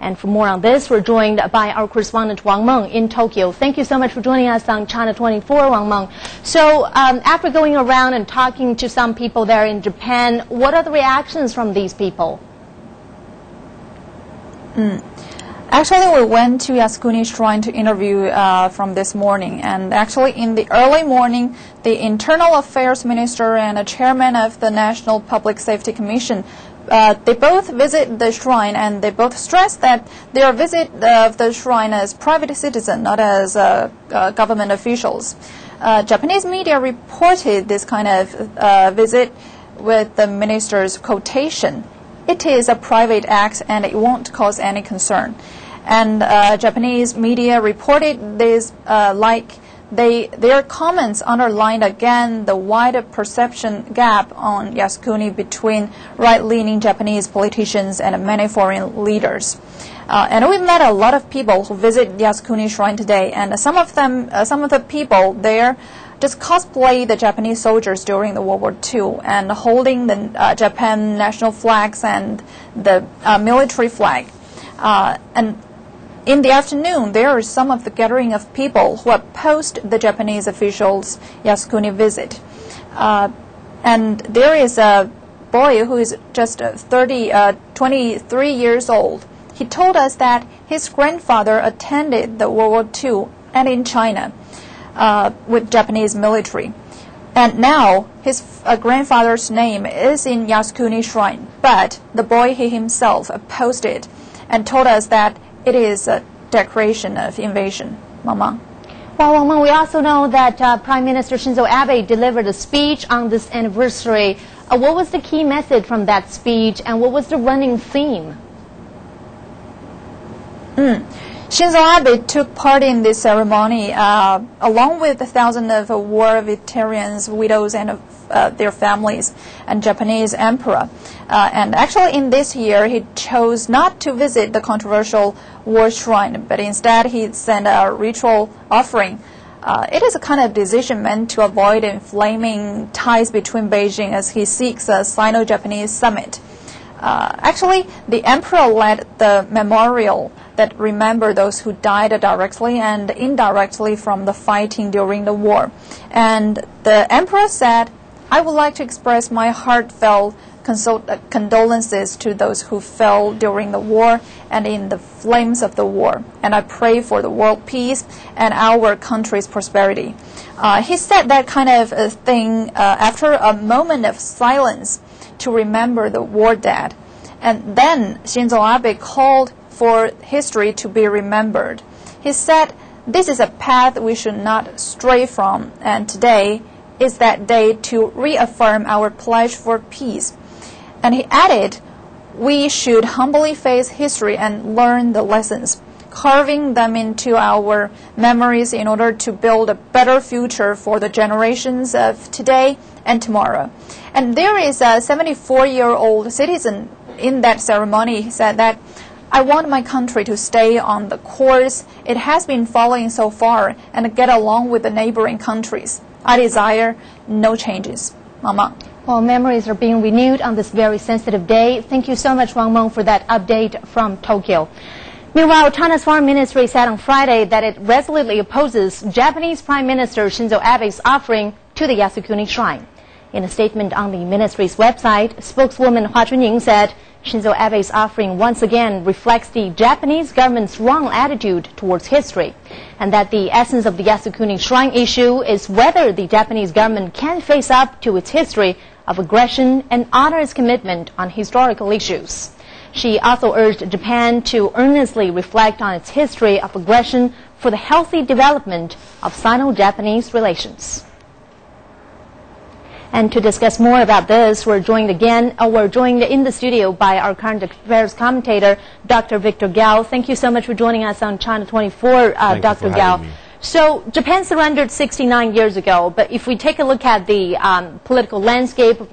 And for more on this, we're joined by our correspondent Wang Meng in Tokyo. Thank you so much for joining us on China 24, Wang Meng. So after going around and talking to some people there in Japan, what are the reactions from these people? Actually, we went to Yasukuni Shrine to interview from this morning. And actually, in the early morning, the Internal Affairs Minister and the Chairman of the National Public Safety Commission, they both visit the shrine, and they both stress that their visit of the shrine as private citizen, not as government officials. Japanese media reported this kind of visit with the minister's quotation: "It is a private act and it won't cause any concern." And Japanese media reported this their comments underlined again the wide perception gap on Yasukuni between right-leaning Japanese politicians and many foreign leaders. And we met a lot of people who visit Yasukuni Shrine today, and some of the people there just cosplay the Japanese soldiers during the World War II and holding the Japan national flags and the military flag. And in the afternoon, there is some of the gathering of people who opposed the Japanese officials' Yasukuni visit. And there is a boy who is just 23 years old. He told us that his grandfather attended the World War II and in China with Japanese military. And now his grandfather's name is in Yasukuni Shrine, but the boy himself opposed it and told us that it is a declaration of invasion. Mama. Well, Wang Meng, we also know that Prime Minister Shinzo Abe delivered a speech on this anniversary. What was the key message from that speech, and what was the running theme? Shinzo Abe took part in this ceremony along with thousands of war veterans, widows, and their families, and Japanese emperor. And actually, in this year, he chose not to visit the controversial war shrine, but instead he sent a ritual offering. It is a kind of decision meant to avoid inflaming ties between Beijing as he seeks a Sino-Japanese summit. Actually, the emperor led the memorial that remember those who died directly and indirectly from the fighting during the war. And the emperor said, "I would like to express my heartfelt condolences to those who fell during the war and in the flames of the war. And I pray for the world peace and our country's prosperity." He said that kind of thing after a moment of silence to remember the war dead. And then Shinzo Abe called for history to be remembered. He said, "This is a path we should not stray from, and today is that day to reaffirm our pledge for peace." And he added, "We should humbly face history and learn the lessons, carving them into our memories in order to build a better future for the generations of today and tomorrow." And there is a 74-year-old citizen in that ceremony. He said that, "I want my country to stay on the course it has been following so far and get along with the neighboring countries. I desire no changes." Mama. Well, memories are being renewed on this very sensitive day. Thank you so much, Wang Meng, for that update from Tokyo. Meanwhile, China's Foreign Ministry said on Friday that it resolutely opposes Japanese Prime Minister Shinzo Abe's offering to the Yasukuni Shrine. In a statement on the ministry's website, spokeswoman Hua Chunying said Shinzo Abe's offering once again reflects the Japanese government's wrong attitude towards history, and that the essence of the Yasukuni Shrine issue is whether the Japanese government can face up to its history of aggression and honor its commitment on historical issues. She also urged Japan to earnestly reflect on its history of aggression for the healthy development of Sino-Japanese relations. And to discuss more about this, we're joined in the studio by our current affairs commentator, Dr. Victor Gao. Thank you so much for joining us on China 24, Dr. Gao. So Japan surrendered 69 years ago, but if we take a look at the political landscape of